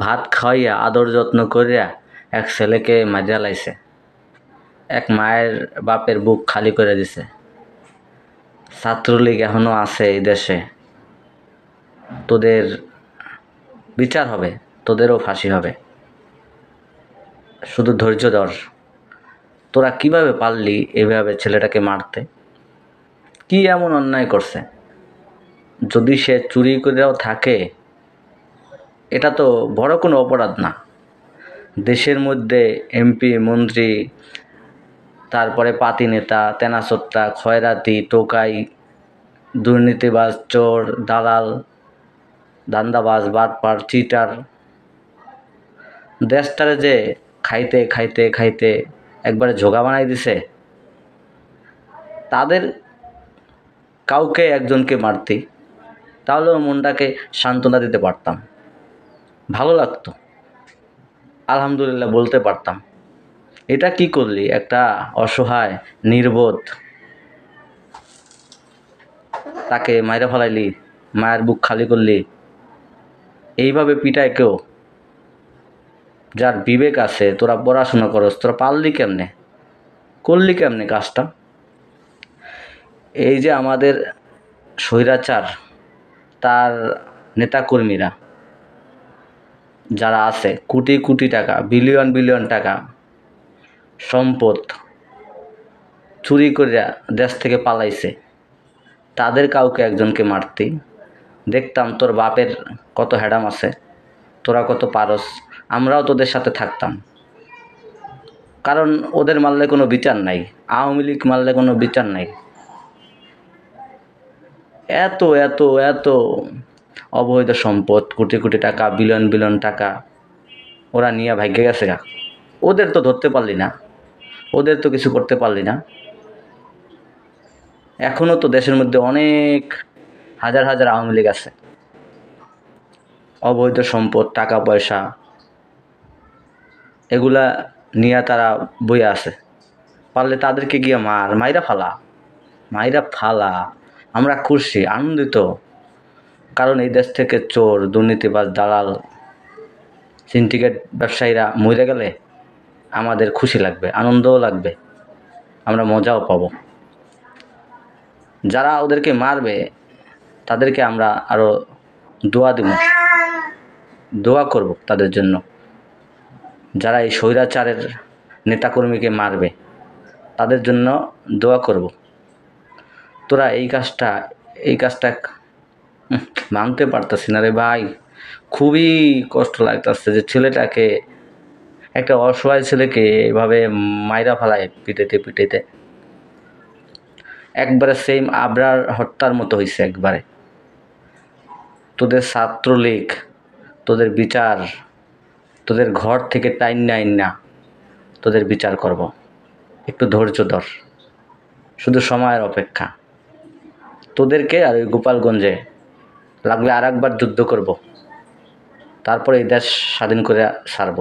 ভাত খাওয়াইয়া আদর যত্ন করিয়া এক ছেলেকে মারিয়া লাইছে। এক মায়ের বাপের বুক খালি করে দিছে। ছাত্রলীগ এখনো আছে এই দেশে, তোদের বিচার হবে, তোদেরও ফাঁসি হবে। শুধু ধৈর্য ধর। তোরা কিভাবে পারলি এভাবে ছেলেটাকে মারতে? কি এমন অন্যায় করছে? যদি সে চুরি করেও থাকে, এটা তো বড় কোনো অপরাধ না। দেশের মধ্যে এমপি, মন্ত্রী, তারপরে পাতি নেতা, তেনাচোত্তা, খয়রাতি, টোকাই, দুর্নীতিবাজ, চোর, দালাল, দান্দাবাজ, বাটপার, চিটার, দেশটারে যে খাইতে খাইতে খাইতে একবারে ঝোগা বানাই দিছে। তাদের কাউকে একজনকে মারতি, তাহলেও মনটাকে সান্ত্বনা দিতে পারতাম, ভালো লাগতো, আলহামদুলিল্লাহ বলতে পারতাম। এটা কি করলি? একটা অসহায় নির্বোধ তাকে মাইরা ফেলাইলি, মায়ের বুক খালি করলি। এইভাবে পিটায় কেউ? যার বিবেক আছে, তোরা পড়াশোনা করস, তোরা পারলি কেমনে, করলি কেমনে কাজটা? এই যে আমাদের স্বৈরাচার, তার নেতাকর্মীরা যারা আছে, কোটি কোটি টাকা, বিলিয়ন বিলিয়ন টাকা সম্পদ চুরি করিয়া দেশ থেকে পালাইছে। তাদের কাউকে একজনকে মারতি, দেখতাম তোর বাপের কত হ্যাডাম আছে, তোরা কত পারস, আমরাও তোদের সাথে থাকতাম। কারণ ওদের মারলে কোনো বিচার নাই, আওয়ামী লীগ মারলে কোনো বিচার নাই। এত এত এত অবৈধ সম্পদ, কোটি কোটি টাকা, বিলিয়ন বিলিয়ন টাকা ওরা নিয়ে ভাগ্যে গেছে গা। ওদের তো ধরতে পারলি না, ওদের তো কিছু করতে পারলি না। এখনো তো দেশের মধ্যে অনেক হাজার হাজার আওয়ামী লীগ আছে। অবৈধ সম্পদ, টাকা পয়সা এগুলা নিয়ে তারা বইয়ে আছে। পারলে তাদেরকে গিয়ে মাইরা ফালা। আমরা খুশি, আনন্দিত। কারণ এই দেশ থেকে চোর, দুর্নীতিবাজ, দালাল, সিন্ডিকেট ব্যবসায়ীরা মরে গেলে আমাদের খুশি লাগবে, আনন্দও লাগবে, আমরা মজাও পাবো। যারা ওদেরকে মারবে তাদেরকে আমরা আরো দোয়া দিব, দোয়া করব তাদের জন্য। যারা এই স্বৈরাচারের নেতাকর্মীকে মারবে তাদের জন্য দোয়া করব। তোরা এই কাজটা মানতে পারতাছি না রে ভাই। খুবই কষ্ট লাগতেছে যে ছেলেটাকে, একটা অসহায় ছেলেকে এভাবে মাইরা ফেলায় পিটাইতে পিটাইতে। একবারে সেম আবরার হত্যার মতো হয়েছে একবারে। তোদের ছাত্রলীগ, তোদের বিচার, তোদের ঘর থেকে টাইন না তোদের বিচার করব। একটু ধৈর্য ধর, শুধু সময়ের অপেক্ষা। তোদেরকে আর ওই গোপালগঞ্জে লাগলে আর একবার যুদ্ধ করব, তারপরে এই দেশ স্বাধীন করে ছাড়ব।